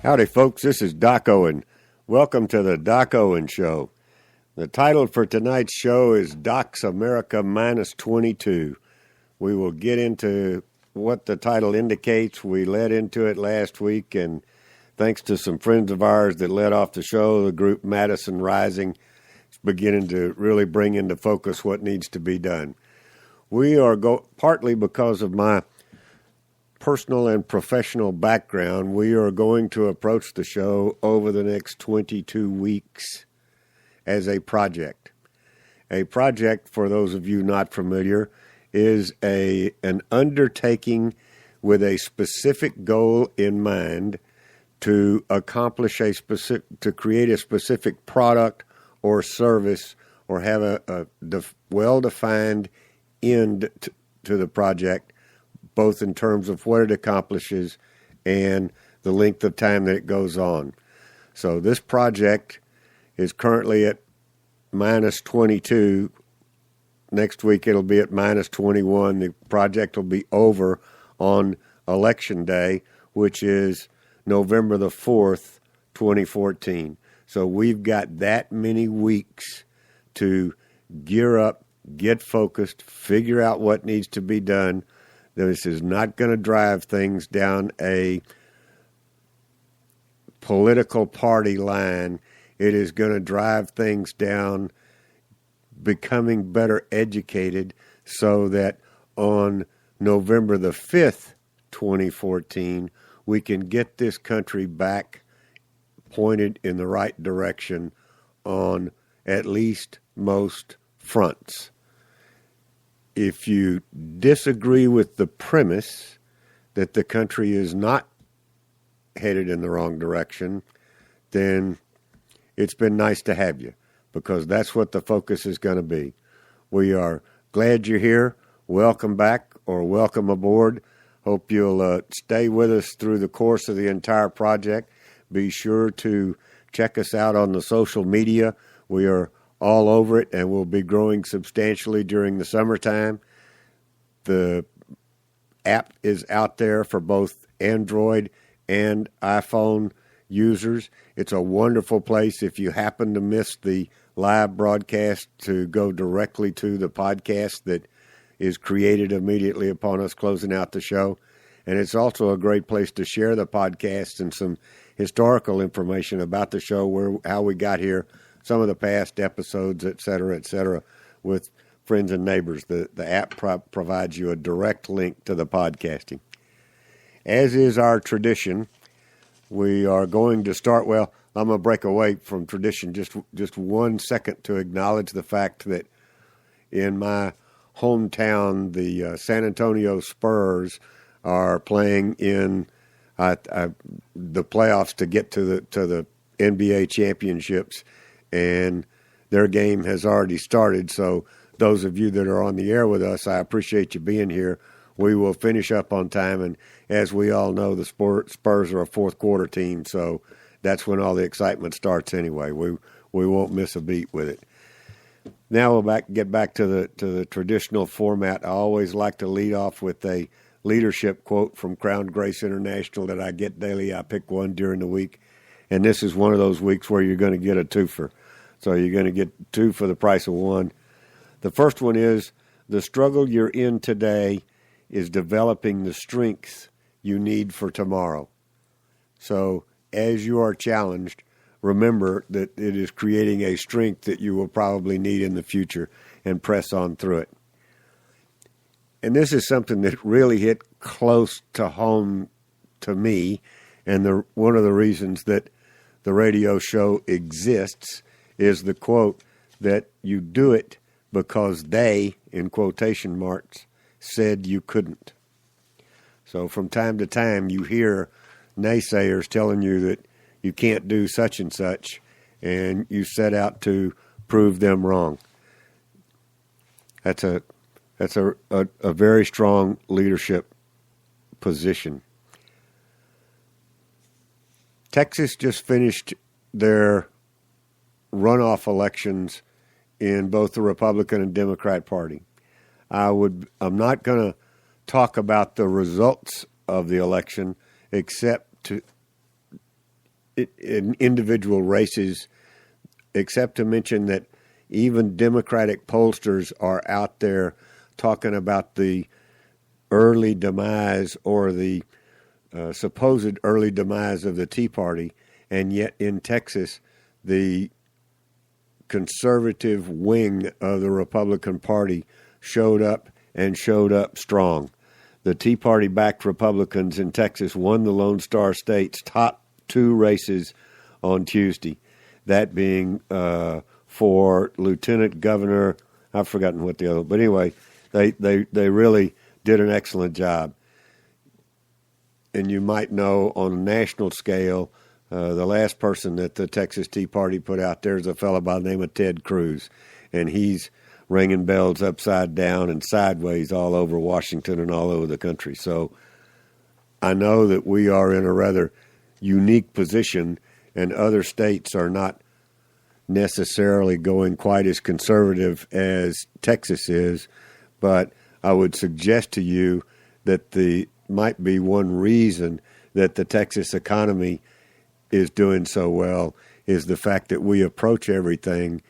Howdy, folks. This is Doc Owen. Welcome to the Doc Owen Show. The title for tonight's show is Doc's America Minus 22. We will get into what the title indicates. We led into it last week, and thanks to some friends of ours that led off the show, the group Madison Rising is beginning to really bring into focus what needs to be done. We are partly because of my personal and professional background, we are going to approach the show over the next 22 weeks as a project. A project, for those of you not familiar, is an undertaking with a specific goal in mind to accomplish to create a specific product or service or have a well-defined end to the project, both in terms of what it accomplishes and the length of time that it goes on. So this project is currently at minus 22. Next week it'll be at minus 21. The project will be over on Election Day, which is November the 4th, 2014. So we've got that many weeks to gear up, get focused, figure out what needs to be done. This is not going to drive things down a political party line. It is going to drive things down becoming better educated so that on November the 5th, 2014, we can get this country back pointed in the right direction on at least most fronts. If you disagree with the premise that the country is not headed in the wrong direction, then it's been nice to have you, because that's what the focus is going to be. We are glad you're here. Welcome back or welcome aboard. Hope you'll stay with us through the course of the entire project. Be sure to check us out on the social media. We are all over it, and will be growing substantially during the summertime. The app is out there for both Android and iPhone users. It's a wonderful place if you happen to miss the live broadcast to go directly to the podcast that is created immediately upon us closing out the show. And it's also a great place to share the podcast and some historical information about the show, how we got here, some of the past episodes, et cetera, with friends and neighbors. The app provides you a direct link to the podcasting. As is our tradition, we are going to start, I'm going to break away from tradition just 1 second to acknowledge the fact that in my hometown, the San Antonio Spurs are playing in the playoffs to get to the NBA championships, and their game has already started. So those of you that are on the air with us, I appreciate you being here. We will finish up on time, and as we all know, the Spurs are a fourth quarter team, so that's when all the excitement starts anyway. We won't miss a beat with it. Now we'll get back to the traditional format. I always like to lead off with a leadership quote from Crown Grace International that I get daily. I pick one during the week, and this is one of those weeks where you're going to get a twofer. So you're going to get two for the price of one. The first one is, the struggle you're in today is developing the strength you need for tomorrow. So as you are challenged, remember that it is creating a strength that you will probably need in the future, and press on through it. And this is something that really hit close to home to me, and one of the reasons that the radio show exists is the quote that you do it because they, in quotation marks, said you couldn't. So from time to time you hear naysayers telling you that you can't do such and such, and you set out to prove them wrong. That's a very strong leadership position. Texas just finished their runoff elections in both the Republican and Democrat Party. I'm not going to talk about the results of the election except in individual races, except to mention that even Democratic pollsters are out there talking about the early demise or the supposed early demise of the Tea Party, and yet in Texas, the conservative wing of the Republican Party showed up and showed up strong. The Tea Party-backed Republicans in Texas won the Lone Star State's top two races on Tuesday, that being for Lieutenant Governor. I've forgotten what the other, but anyway, they really did an excellent job. And you might know on a national scale, the last person that the Texas Tea Party put out there is a fellow by the name of Ted Cruz, and he's ringing bells upside down and sideways all over Washington and all over the country. So I know that we are in a rather unique position, and other states are not necessarily going quite as conservative as Texas is, but I would suggest to you that might be one reason that the Texas economy is doing so well is the fact that we approach everything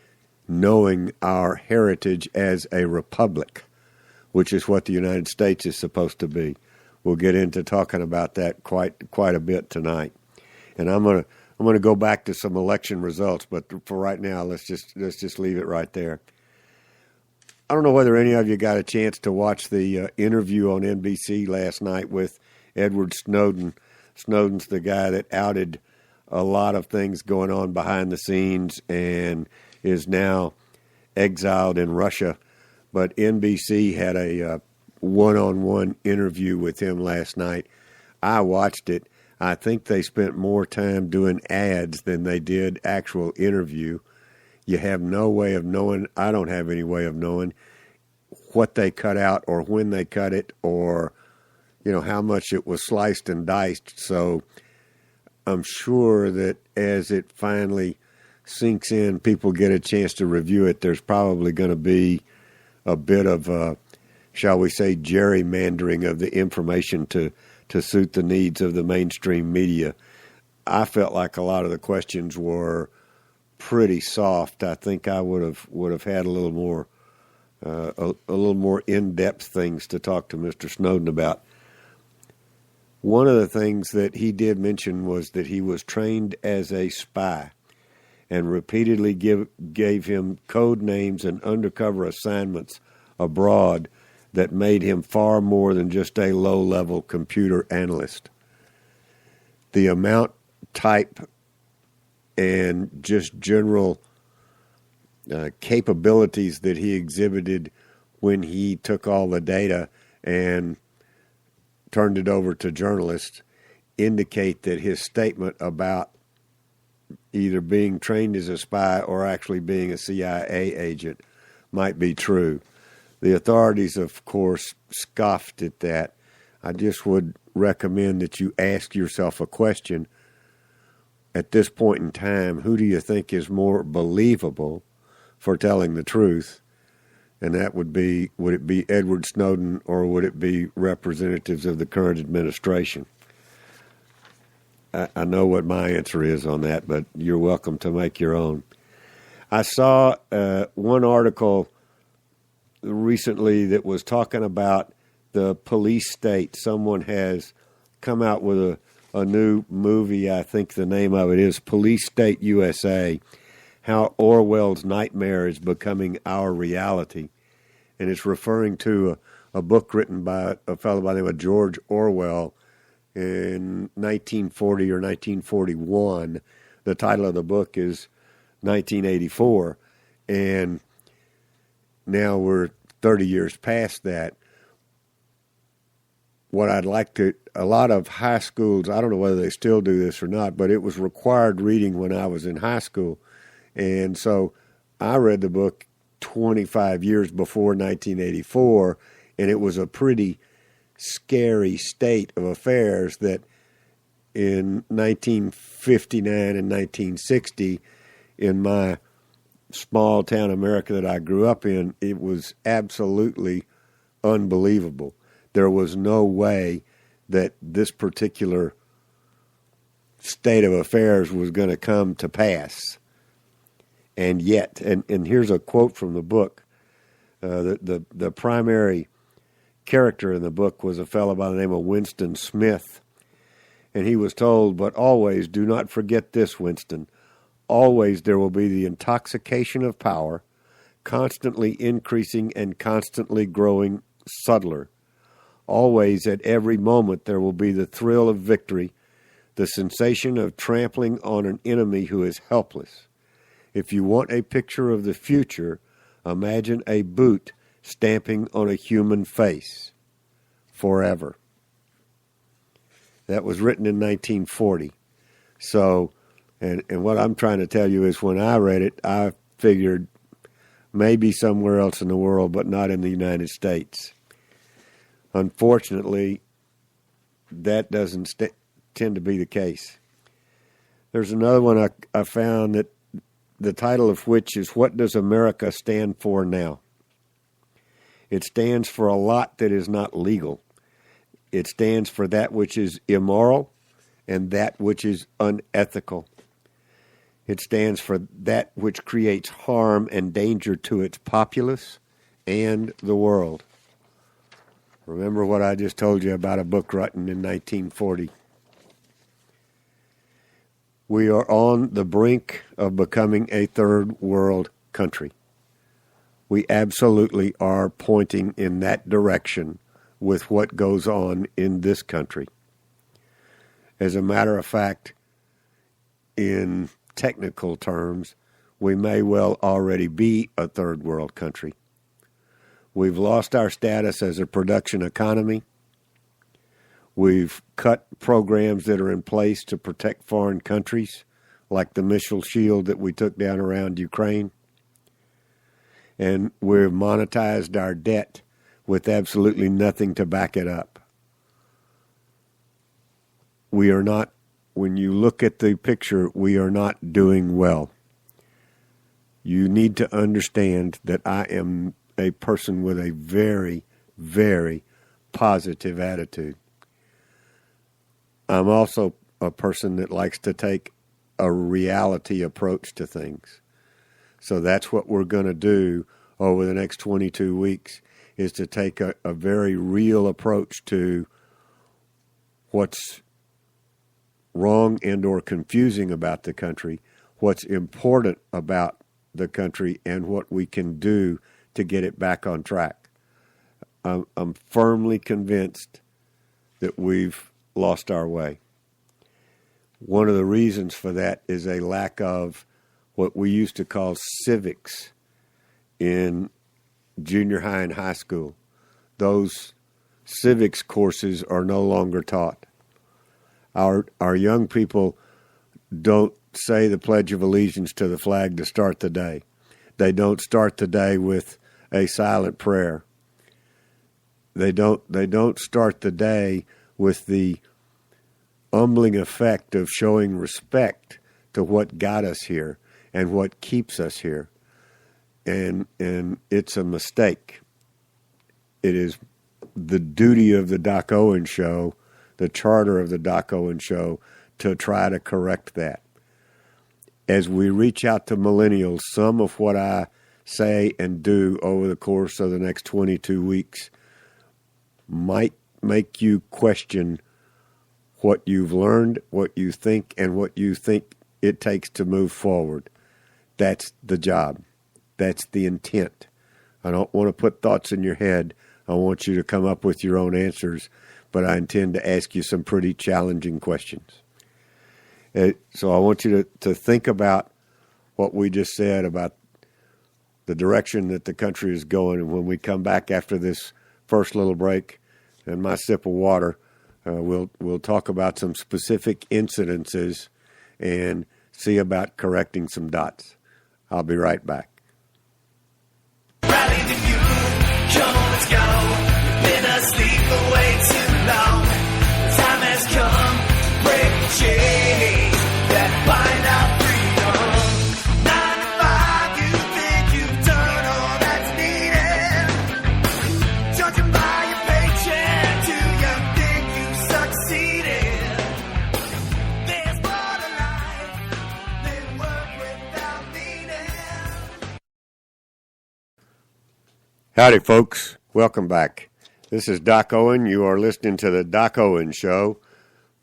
knowing our heritage as a republic, which is what the United States is supposed to be. We'll get into talking about that quite a bit tonight. And I'm gonna go back to some election results, but for right now, let's just leave it right there. I don't know whether any of you got a chance to watch the interview on NBC last night with Edward Snowden. Snowden's the guy that outed a lot of things going on behind the scenes and is now exiled in Russia. But NBC had a one-on-one interview with him last night. I watched it. I think they spent more time doing ads than they did actual interview. You have no way of knowing, I don't have any way of knowing what they cut out or when they cut it or, how much it was sliced and diced. So I'm sure that as it finally sinks in, people get a chance to review it, there's probably going to be a bit of, shall we say, gerrymandering of the information to suit the needs of the mainstream media. I felt like a lot of the questions were pretty soft. I think I would have had a little more in-depth things to talk to Mr. Snowden about. One of the things that he did mention was that he was trained as a spy and repeatedly gave him code names and undercover assignments abroad that made him far more than just a low-level computer analyst. The amount, type, and just general capabilities that he exhibited when he took all the data and turned it over to journalists indicate that his statement about either being trained as a spy or actually being a CIA agent might be true. The authorities, of course, scoffed at that. I just would recommend that you ask yourself a question. At this point in time, who do you think is more believable for telling the truth? And that would it be Edward Snowden or would it be representatives of the current administration? I know what my answer is on that, but you're welcome to make your own. I saw one article recently that was talking about the police state. Someone has come out with a new movie. I think the name of it is Police State USA, How Orwell's Nightmare is Becoming Our Reality. And it's referring to a book written by a fellow by the name of George Orwell in 1940 or 1941. The title of the book is 1984. And now we're 30 years past that. What I'd like to, a lot of high schools, I don't know whether they still do this or not, but it was required reading when I was in high school. And so I read the book 25 years before 1984, and it was a pretty scary state of affairs that in 1959 and 1960, in my small town America that I grew up in, it was absolutely unbelievable. There was no way that this particular state of affairs was going to come to pass. And yet, and here's a quote from the book. The primary character in the book was a fellow by the name of Winston Smith. And he was told, but always, do not forget this, Winston. Always there will be the intoxication of power, constantly increasing and constantly growing subtler. Always, at every moment, there will be the thrill of victory, the sensation of trampling on an enemy who is helpless. If you want a picture of the future, imagine a boot stamping on a human face forever. That was written in 1940. So, and what I'm trying to tell you is when I read it, I figured maybe somewhere else in the world, but not in the United States. Unfortunately, that doesn't tend to be the case. There's another one I found that the title of which is, What Does America Stand For Now? It stands for a lot that is not legal. It stands for that which is immoral and that which is unethical. It stands for that which creates harm and danger to its populace and the world. Remember what I just told you about a book written in 1940. We are on the brink of becoming a third world country. We absolutely are pointing in that direction with what goes on in this country. As a matter of fact, in technical terms, we may well already be a third world country. We've lost our status as a production economy. We've cut programs that are in place to protect foreign countries, like the missile shield that we took down around Ukraine. And we've monetized our debt with absolutely nothing to back it up. We are not, when you look at the picture, we are not doing well. You need to understand that I am a person with a very, very positive attitude. I'm also a person that likes to take a reality approach to things. So that's what we're going to do over the next 22 weeks, is to take a very real approach to what's wrong and or confusing about the country, what's important about the country, and what we can do to get it back on track. I'm firmly convinced that we've lost our way. One of the reasons for that is a lack of what we used to call civics in junior high and high school. Those civics courses are no longer taught. Our young people don't say the Pledge of Allegiance to the flag to start the day. They don't start the day with a silent prayer. They don't start the day with the humbling effect of showing respect to what got us here and what keeps us here. And it's a mistake. It is the duty of the Doc Owen Show, the charter of the Doc Owen Show, to try to correct that. As we reach out to millennials, some of what I say and do over the course of the next 22 weeks might make you question what you've learned, what you think, and what you think it takes to move forward. That's the job. That's the intent. I don't want to put thoughts in your head. I want you to come up with your own answers, but I intend to ask you some pretty challenging questions. So I want you to think about what we just said about the direction that the country is going. And when we come back after this first little break and my sip of water, we'll talk about some specific incidences and see about correcting some dots. I'll be right back. Rally to you, come on, let's go. You've been asleep for way too long. The time has come to break the chains that bind our freedom. 9 to 5, you think you've done all that's needed. Judging by your paycheck, do you think you've succeeded? There's more Howdy, folks. Welcome back. This is Doc Owen. You are listening to the Doc Owen Show.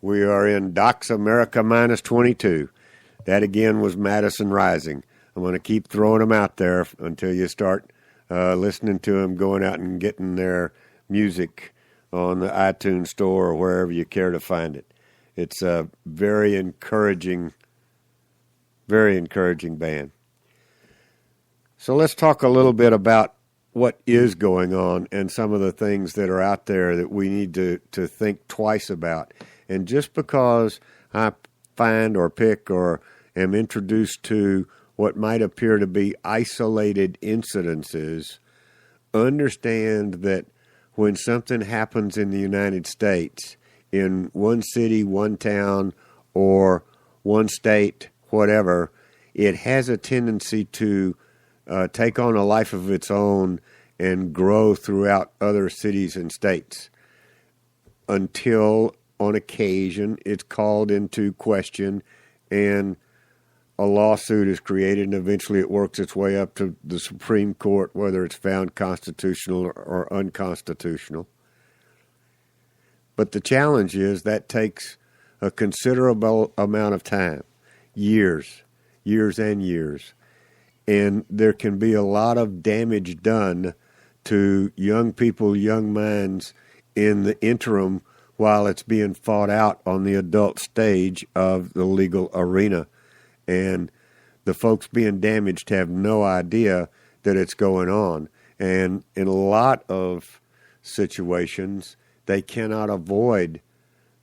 We are in Doc's America Minus 22. That again was Madison Rising. I'm going to keep throwing them out there until you start listening to them, going out and getting their music on the iTunes store or wherever you care to find it. It's a very encouraging band. So let's talk a little bit about what is going on and some of the things that are out there that we need to think twice about. And just because I find or pick or am introduced to what might appear to be isolated incidences, understand that when something happens in the United States, in one city, one town, or one state, whatever, it has a tendency to take on a life of its own and grow throughout other cities and states until, on occasion, it's called into question and a lawsuit is created, and eventually it works its way up to the Supreme Court, whether it's found constitutional or unconstitutional. But the challenge is that takes a considerable amount of time, years and years. And there can be a lot of damage done to young people, young minds in the interim while it's being fought out on the adult stage of the legal arena. And the folks being damaged have no idea that it's going on. And in a lot of situations, they cannot avoid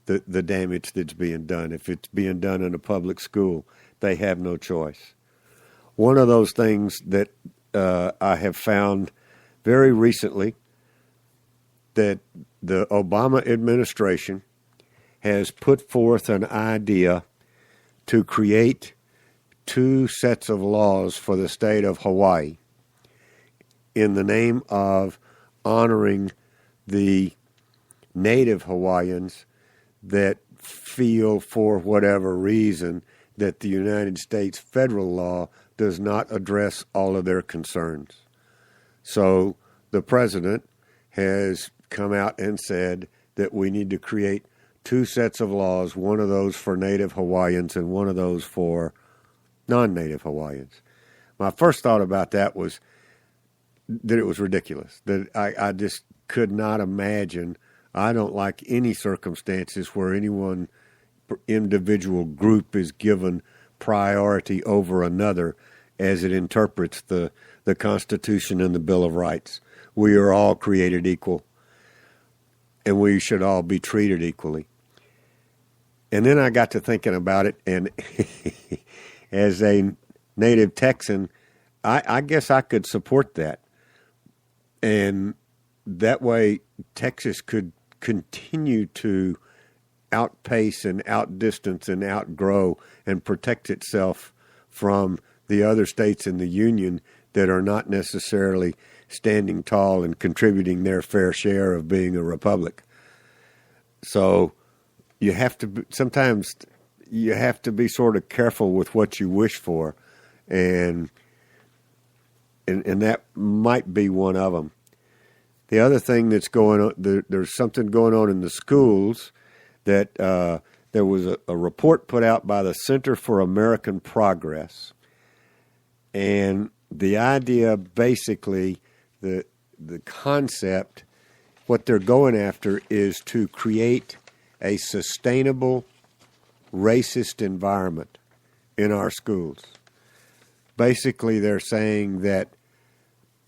the damage that's being done. If it's being done in a public school, they have no choice. One of those things that I have found very recently, that the Obama administration has put forth an idea to create 2 sets of laws for the state of Hawaii in the name of honoring the native Hawaiians that feel, for whatever reason, that the United States federal law does not address all of their concerns. So the president has come out and said that we need to create 2 sets of laws, one of those for native Hawaiians and one of those for non-native Hawaiians. My first thought about that was that it was ridiculous, that I just could not imagine. I don't like any circumstances where anyone individual group is given priority over another as it interprets the Constitution and the Bill of Rights. We are all created equal, and we should all be treated equally. And then I got to thinking about it, and as a native Texan, I guess I could support that. And that way Texas could continue to outpace and outdistance and outgrow and protect itself from the other states in the Union that are not necessarily standing tall and contributing their fair share of being a republic. So you have to sometimes you have to be sort of careful with what you wish for, and that might be one of them. The other thing that's going on, there's something going on in the schools that there was a report put out by the Center for American Progress, and the idea, basically, the concept, what they're going after is to create a sustainable racist environment in our schools. Basically, they're saying that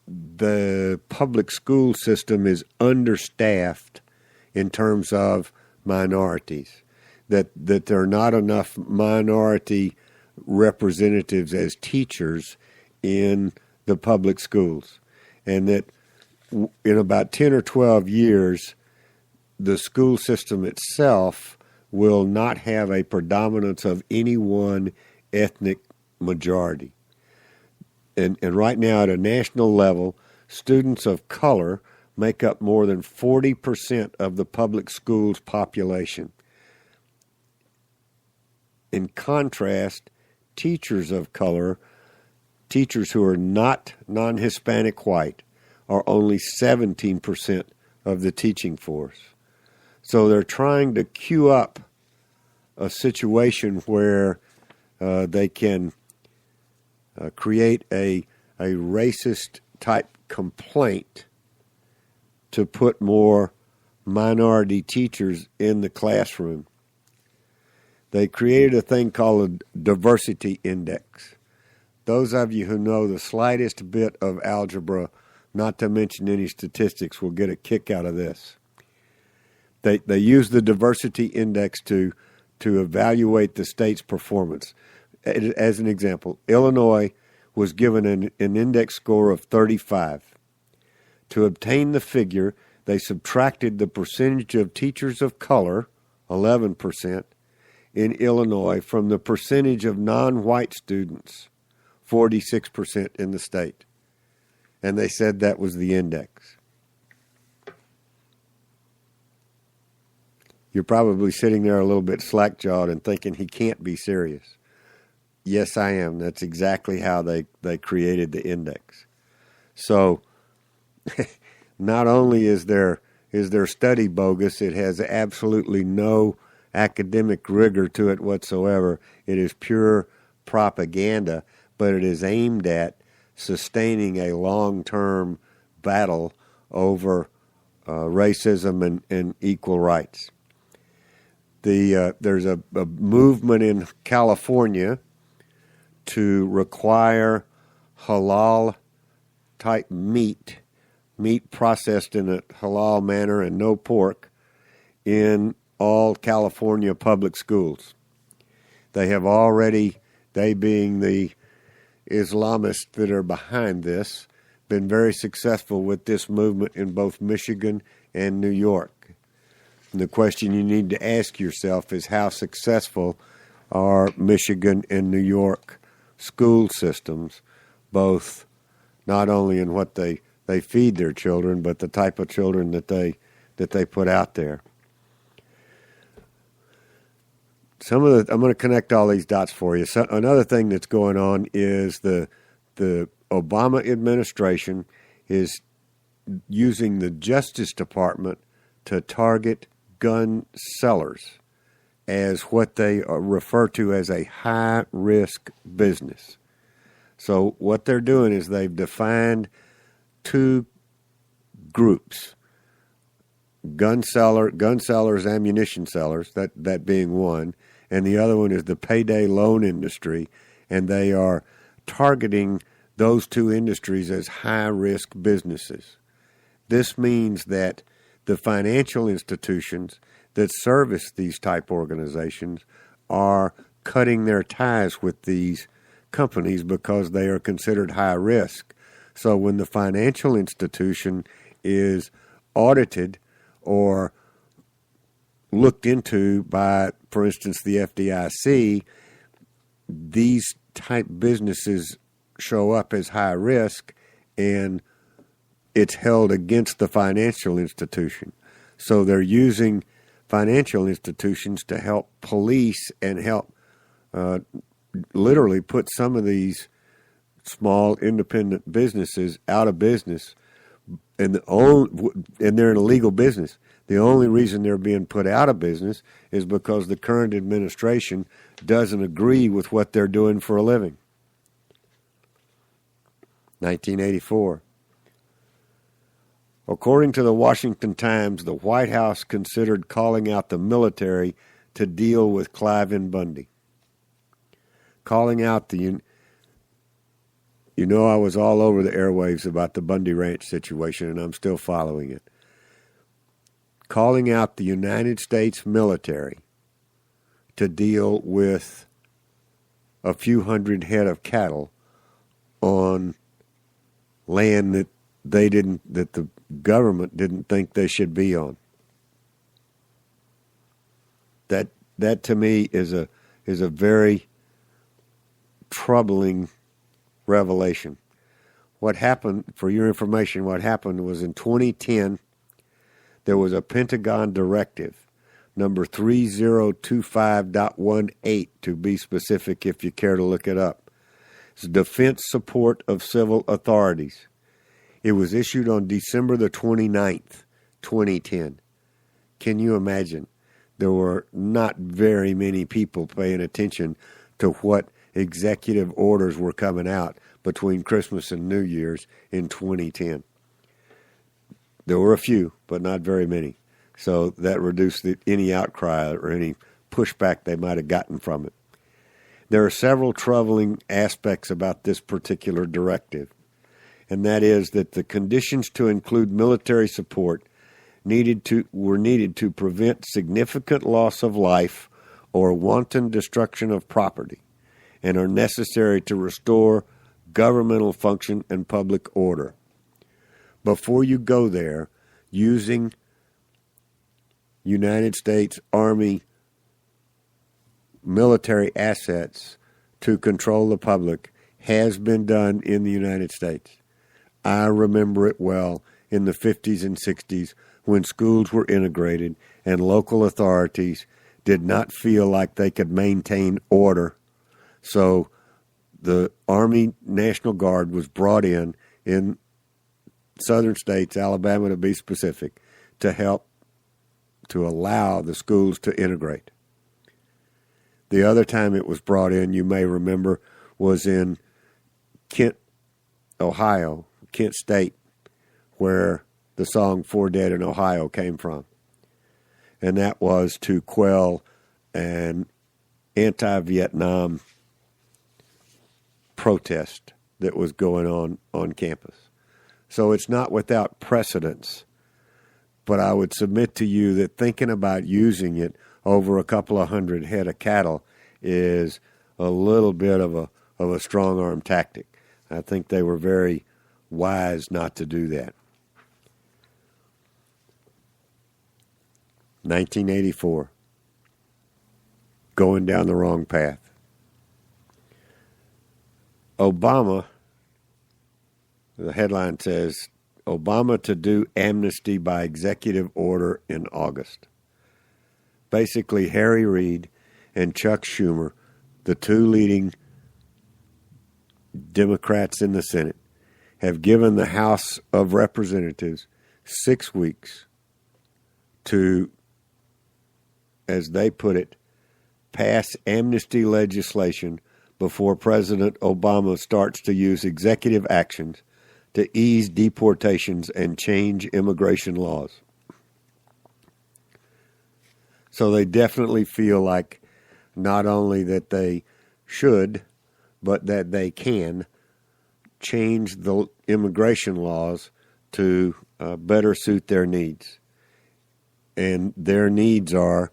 the public school system is understaffed in terms of minorities, that there are not enough minority representatives as teachers in the public schools, and that in about 10 or 12 years, the school system itself will not have a predominance of any one ethnic majority. And right now, at a national level, students of color make up more than 40% of the public schools population. In contrast, teachers of color, teachers who are not non-Hispanic white, are only 17% of the teaching force. So they're trying to queue up a situation where they can create a racist type complaint to put more minority teachers in the classroom. They created a thing called a diversity index. Those of you who know the slightest bit of algebra, not to mention any statistics, will get a kick out of this. They use the diversity index to evaluate the state's performance. As an example, Illinois was given an index score of 35. To obtain the figure, they subtracted the percentage of teachers of color, 11%, in Illinois from the percentage of non-white students, 46% in the state. And they said that was the index. You're probably sitting there a little bit slack-jawed and thinking he can't be serious. Yes, I am. That's exactly how they created the index. So not only is their study bogus, it has absolutely no academic rigor to it whatsoever. It is pure propaganda, but it is aimed at sustaining a long-term battle over racism and equal rights. There's a movement in California to require halal-type meat processed in a halal manner and no pork in all California public schools. They have already, they being the Islamists that are behind this, been very successful with this movement in both Michigan and New York. And the question you need to ask yourself is how successful are Michigan and New York school systems, both not only in what they feed their children, but the type of children that they put out there. I'm going to connect all these dots for you. So another thing that's going on is the Obama administration is using the Justice Department to target gun sellers as what they refer to as a high-risk business. So what they're doing is they've defined two groups: gun sellers, ammunition sellers, that being one, and the other one is the payday loan industry, and they are targeting those two industries as high-risk businesses. This means that the financial institutions that service these type organizations are cutting their ties with these companies because they are considered high risk. So when the financial institution is audited or looked into by, for instance, the FDIC, these type businesses show up as high risk, and it's held against the financial institution. So they're using financial institutions to help police and help literally put some of these small independent businesses out of business, and they're in a legal business. The only reason they're being put out of business is because the current administration doesn't agree with what they're doing for a living. 1984. According to the Washington Times, the White House considered calling out the military to deal with Cliven Bundy. Calling out I was all over the airwaves about the Bundy Ranch situation, and I'm still following it. Calling out the United States military to deal with a few hundred head of cattle on land that the government didn't think they should be on. That to me is a very troubling revelation. What happened, for your information, what happened was in 2010, there was a Pentagon directive, number 3025.18, to be specific if you care to look it up. It's defense support of civil authorities. It was issued on December the 29th, 2010. Can you imagine? There were not very many people paying attention to what executive orders were coming out between Christmas and New Year's in 2010. There were a few, but not very many. So that reduced any outcry or any pushback they might have gotten from it. There are several troubling aspects about this particular directive, and that is that the conditions to include military support were needed to prevent significant loss of life or wanton destruction of property, and are necessary to restore governmental function and public order. Before you go there, using United States Army military assets to control the public has been done in the United States. I remember it well in the 50s and 60s when schools were integrated and local authorities did not feel like they could maintain order. So the Army National Guard was brought in southern states, Alabama to be specific, to help to allow the schools to integrate. The other time it was brought in, you may remember, was in Kent, Ohio, Kent State, where the song "For Dead in Ohio" came from. And that was to quell an anti-Vietnam protest that was going on campus. So it's not without precedence, but I would submit to you that thinking about using it over a couple of hundred head of cattle is a little bit of a strong-arm tactic. I think they were very wise not to do that. 1984, going down the wrong path. Obama, the headline says, Obama to do amnesty by executive order in August. Basically, Harry Reid and Chuck Schumer, the two leading Democrats in the Senate, have given the House of Representatives 6 weeks to, as they put it, pass amnesty legislation before President Obama starts to use executive actions to ease deportations and change immigration laws. So they definitely feel like not only that they should, but that they can change the immigration laws to better suit their needs. And their needs are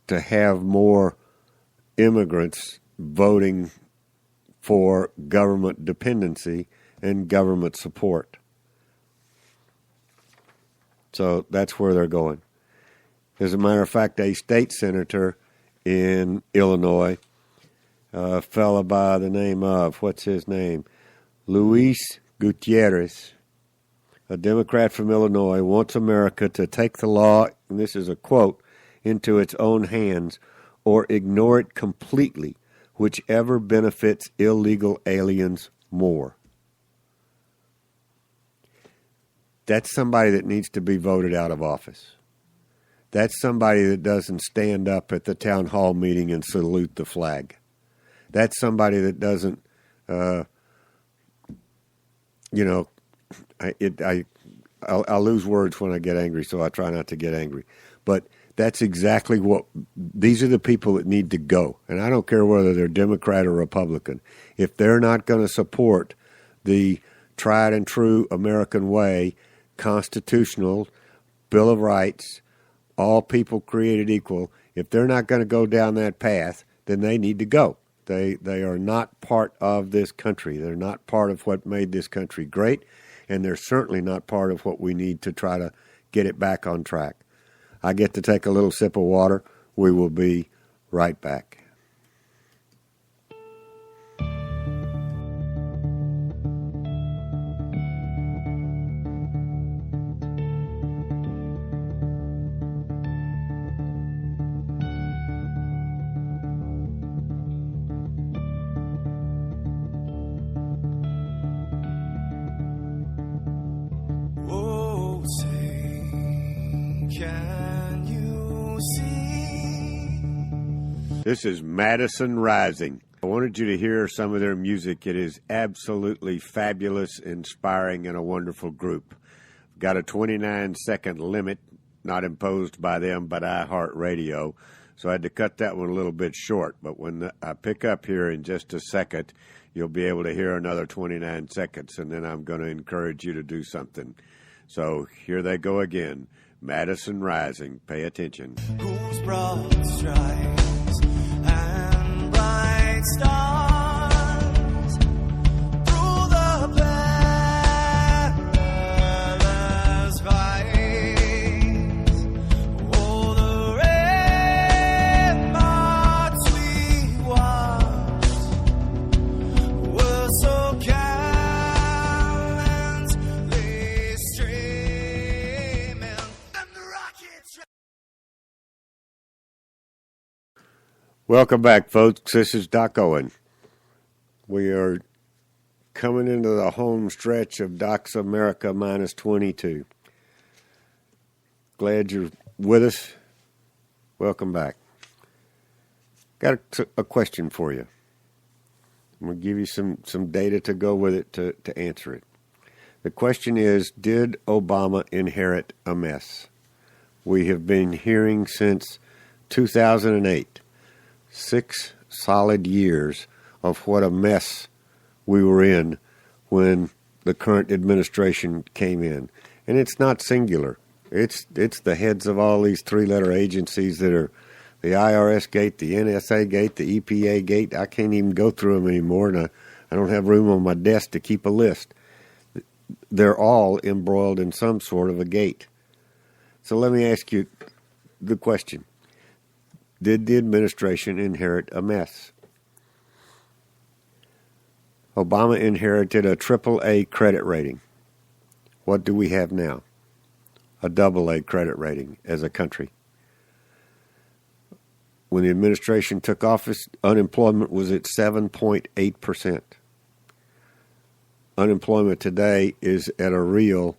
to have more immigrants voting for government dependency and government support. So that's where they're going. As a matter of fact, a state senator in Illinois, a fellow by the name of, what's his name? Luis Gutierrez, a Democrat from Illinois, wants America to take the law, and this is a quote, into its own hands or ignore it completely, whichever benefits illegal aliens more. That's somebody that needs to be voted out of office. That's somebody that doesn't stand up at the town hall meeting and salute the flag. That's somebody that doesn't, I'll lose words when I get angry, so I try not to get angry. But that's exactly these are the people that need to go. And I don't care whether they're Democrat or Republican. If they're not going to support the tried and true American way, constitutional, Bill of Rights, all people created equal, if they're not going to go down that path, then they need to go. They are not part of this country. They're not part of what made this country great, and they're certainly not part of what we need to try to get it back on track. I get to take a little sip of water. We will be right back. This is Madison Rising. I wanted you to hear some of their music. It is absolutely fabulous, inspiring, and a wonderful group. Got a 29-second limit, not imposed by them, but iHeartRadio. So I had to cut that one a little bit short. But when I pick up here in just a second, you'll be able to hear another 29 seconds, and then I'm going to encourage you to do something. So here they go again. Madison Rising. Pay attention. Whose broad stripes and bright stars through the perilous fight. Oh, the ramparts we watched were so gallantly streaming, and the rockets. Welcome back, folks. This is Doc Owen. We are coming into the home stretch of Doc's America minus 22. Glad you're with us. Welcome back. Got a question for you. I'm going to give you some data to go with it to answer it. The question is, did Obama inherit a mess? We have been hearing since 2008, 6 solid years of what a mess we were in when the current administration came in. And it's not singular. It's the heads of all these 3-letter agencies that are the IRS gate, the NSA gate, the EPA gate. I can't even go through them anymore, and I don't have room on my desk to keep a list. They're all embroiled in some sort of a gate. So let me ask you the question. Did the administration inherit a mess? Obama inherited a AAA credit rating. What do we have now? A AA credit rating as a country. When the administration took office, unemployment was at 7.8%. Unemployment today is at a real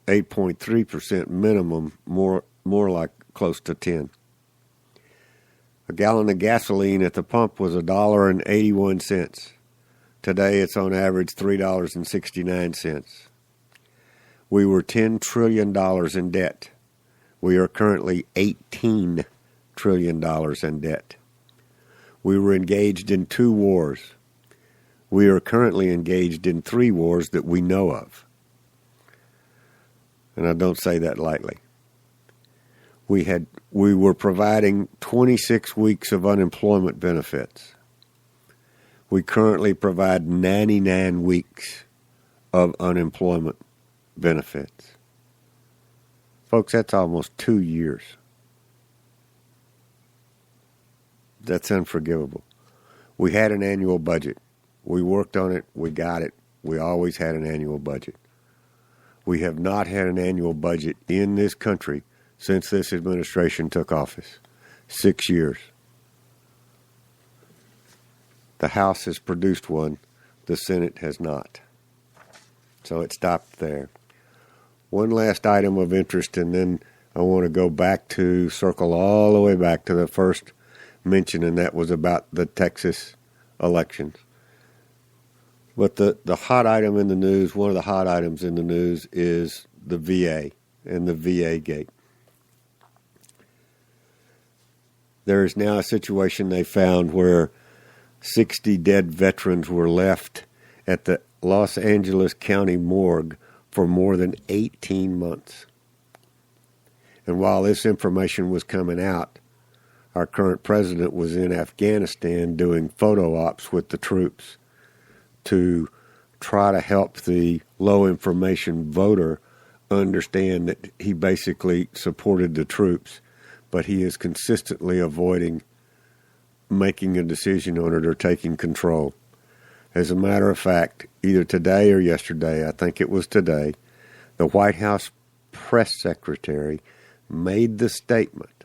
8.3% minimum, more like close to 10. A gallon of gasoline at the pump was $1.81. Today it's on average $3.69. We were $10 trillion in debt. We are currently $18 trillion in debt. We were engaged in 2 wars. We are currently engaged in 3 wars that we know of. And I don't say that lightly. We were providing 26 weeks of unemployment benefits. We currently provide 99 weeks of unemployment benefits. Folks, that's almost 2 years. That's unforgivable. We had an annual budget. We worked on it. We got it. We always had an annual budget. We have not had an annual budget in this country since this administration took office. 6 years. The House has produced one. The Senate has not. So it stopped there. One last item of interest, and then I want to go back to, circle all the way back to the first mention, and that was about the Texas elections. But the hot item in the news, one of the hot items in the news is the VA and the VA gate. There is now a situation they found where 60 dead veterans were left at the Los Angeles County morgue for more than 18 months. And while this information was coming out, our current president was in Afghanistan doing photo ops with the troops to try to help the low information voter understand that he basically supported the troops, but he is consistently avoiding making a decision on it or taking control. As a matter of fact, either today or yesterday, I think it was today, the White House press secretary made the statement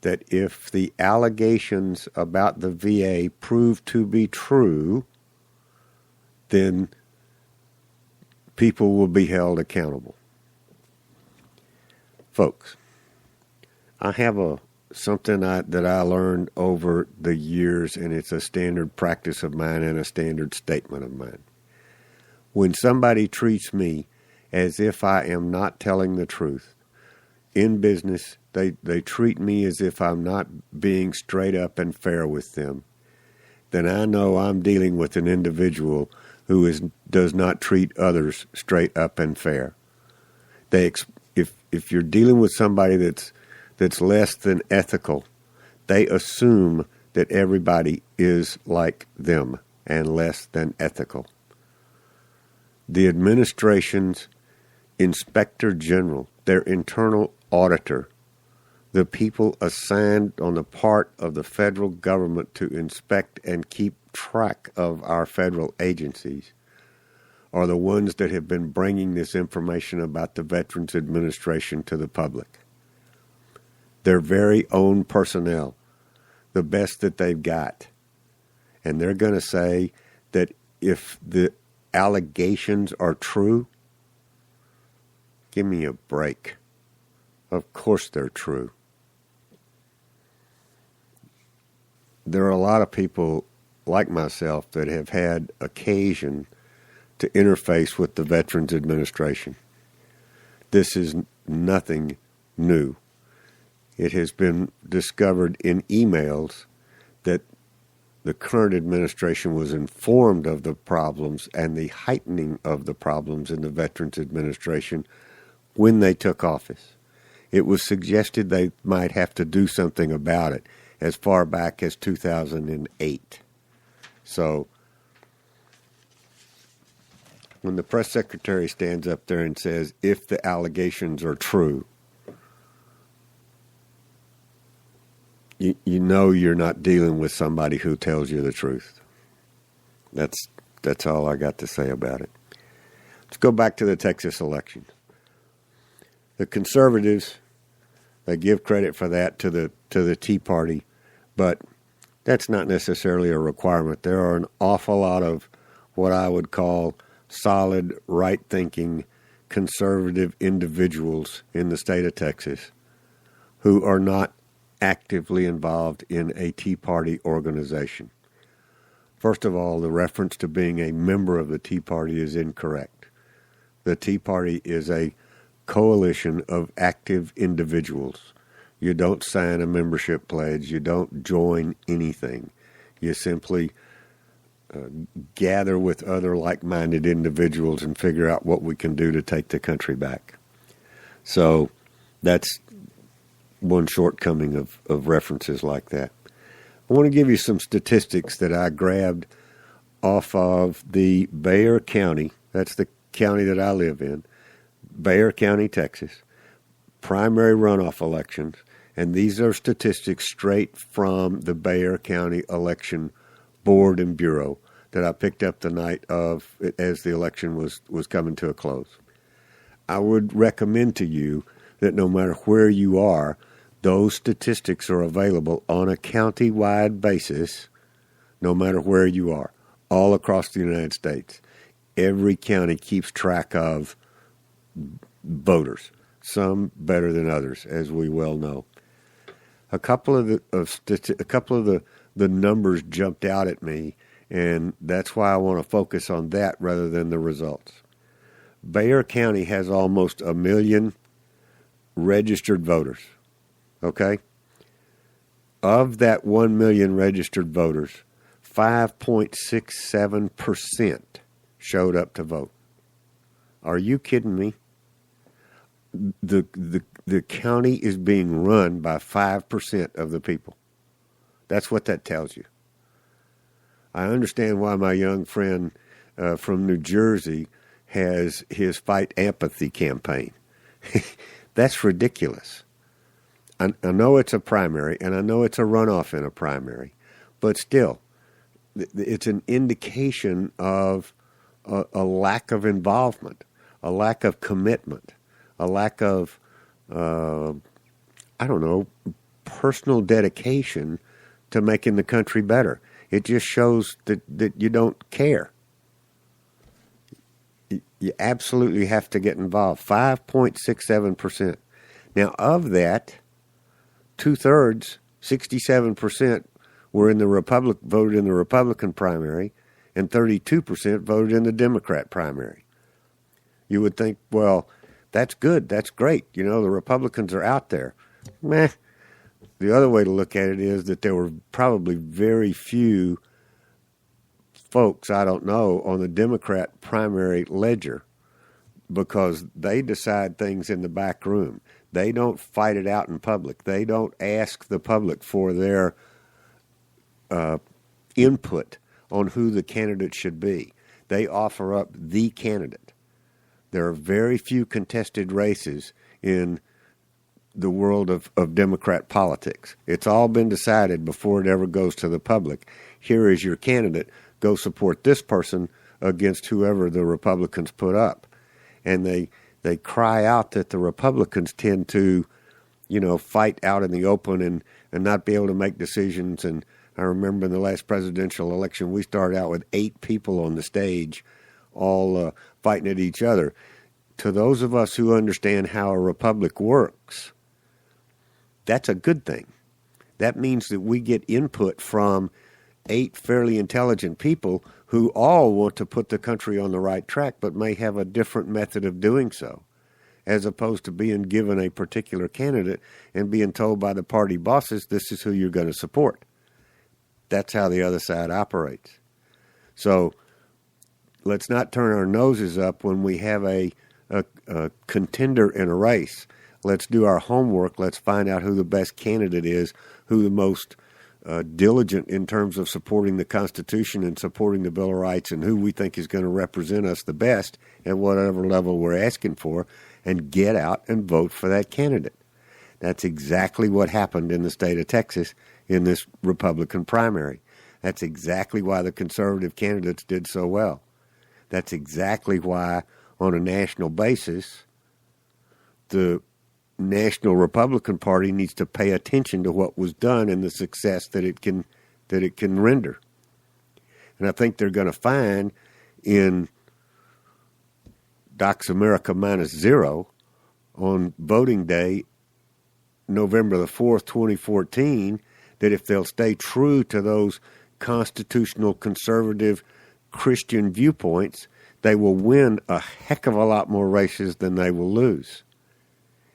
that if the allegations about the VA prove to be true, then people will be held accountable. Folks, I have a something that I learned over the years, and it's a standard practice of mine and a standard statement of mine. When somebody treats me as if I am not telling the truth in business, they treat me as if I'm not being straight up and fair with them, then I know I'm dealing with an individual who does not treat others straight up and fair. If you're dealing with somebody that's less than ethical, they assume that everybody is like them and less than ethical. The administration's inspector general, their internal auditor, the people assigned on the part of the federal government to inspect and keep track of our federal agencies, are the ones that have been bringing this information about the Veterans Administration to the public. Their very own personnel, the best that they've got. And they're going to say that if the allegations are true, give me a break. Of course they're true. There are a lot of people like myself that have had occasion to interface with the Veterans Administration. This is nothing new. It has been discovered in emails that the current administration was informed of the problems and the heightening of the problems in the Veterans Administration when they took office. It was suggested they might have to do something about it as far back as 2008. So when the press secretary stands up there and says, if the allegations are true, you know you're not dealing with somebody who tells you the truth. That's all I got to say about it. Let's go back to the Texas election. The conservatives, they give credit for that to the Tea Party, but that's not necessarily a requirement. There are an awful lot of what I would call solid, right-thinking, conservative individuals in the state of Texas who are not actively involved in a Tea Party organization. First of all, the reference to being a member of the Tea Party is incorrect. The Tea Party is a coalition of active individuals. You don't sign a membership pledge. You don't join anything. You simply gather with other like-minded individuals and figure out what we can do to take the country back. So that's one shortcoming of references like that. I want to give you some statistics that I grabbed off of the Bexar County, that's the county that I live in, Bexar County, Texas, primary runoff elections, and these are statistics straight from the Bexar County Election Board and Bureau that I picked up the night of as the election was coming to a close. I would recommend to you that no matter where you are, those statistics are available on a county-wide basis, no matter where you are, all across the United States. Every county keeps track of voters, some better than others, as we well know. A couple of the numbers jumped out at me, and that's why I want to focus on that rather than the results. Bexar County has almost 1 million registered voters. Okay? Of that 1 million registered voters, 5.67% showed up to vote. Are you kidding me? The county is being run by 5% of the people. That's what that tells you. I understand why my young friend from New Jersey has his Fight Apathy campaign. That's ridiculous. I know it's a primary, and I know it's a runoff in a primary, but still, it's an indication of a lack of involvement, a lack of commitment, a lack of, personal dedication to making the country better. It just shows that you don't care. You absolutely have to get involved. 5.67%. Now, of that, 2/3, 67%, were in the voted in the Republican primary, and 32% voted in the Democrat primary. You would think, well, that's good, that's great. The Republicans are out there. Meh. The other way to look at it is that there were probably very few folks, I don't know, on the Democrat primary ledger, because they decide things in the back room. They don't fight it out in public. They don't ask the public for their input on who the candidate should be. They offer up the candidate. There are very few contested races in the world of Democrat politics. It's all been decided before it ever goes to the public. Here is your candidate. Go support this person against whoever the Republicans put up. And they cry out that the Republicans tend to, fight out in the open and not be able to make decisions. And I remember in the last presidential election, we started out with 8 people on the stage, all fighting at each other. To those of us who understand how a republic works, that's a good thing. That means that we get input from 8 fairly intelligent people who all want to put the country on the right track, but may have a different method of doing so, as opposed to being given a particular candidate and being told by the party bosses, this is who you're going to support. That's how the other side operates. So let's not turn our noses up when we have a contender in a race. Let's do our homework. Let's find out who the best candidate is, who the most diligent in terms of supporting the Constitution and supporting the Bill of Rights, and who we think is going to represent us the best at whatever level we're asking for, and get out and vote for that candidate. That's exactly what happened in the state of Texas in this Republican primary. That's exactly why the conservative candidates did so well. That's exactly why, on a national basis, the National Republican Party needs to pay attention to what was done and the success that it can render. And I think they're going to find in Doc's America -0 on voting day, November the 4th, 2014, that if they'll stay true to those constitutional, conservative, Christian viewpoints, they will win a heck of a lot more races than they will lose.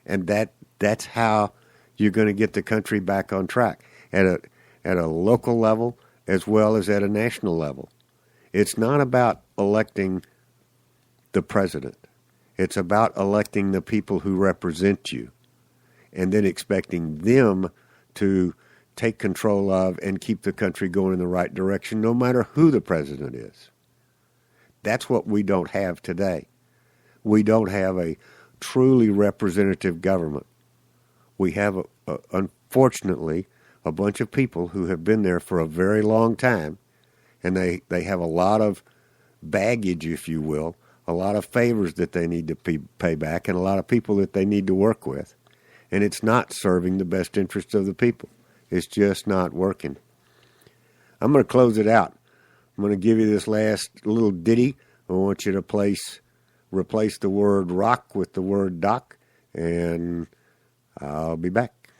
And that's how you're going to get the country back on track at a local level as well as at a national level. It's not about electing the president. It's about electing the people who represent you and then expecting them to take control of and keep the country going in the right direction, no matter who the president is. That's what we don't have today. We don't have a truly representative government. We have, unfortunately, a bunch of people who have been there for a very long time, and they have a lot of baggage, if you will, a lot of favors that they need to pay back, and a lot of people that they need to work with. And it's not serving the best interests of the people. It's just not working. I'm going to close it out. I'm going to give you this last little ditty. I want you to replace the word rock with the word doc, and I'll be back.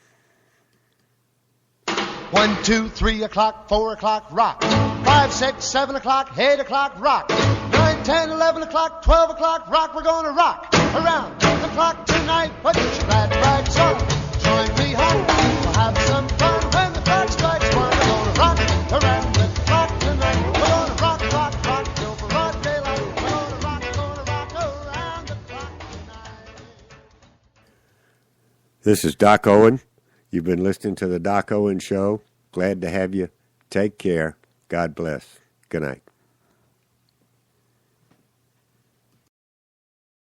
1, 2, 3 o'clock, 4 o'clock, rock. 5, 6, 7 o'clock, 8 o'clock, rock. 9, 10, 11 o'clock, 12 o'clock, rock. We're gonna rock around the clock tonight. Put your glad rags on, join me home. We'll have some fun when the clock strikes 1. We're gonna rock around the clock tonight. We're gonna rock, rock, rock till broad daylight. We're gonna rock around the clock tonight. This is Doc Owen. You've been listening to the Doc Owen Show. Glad to have you. Take care. God bless. Good night.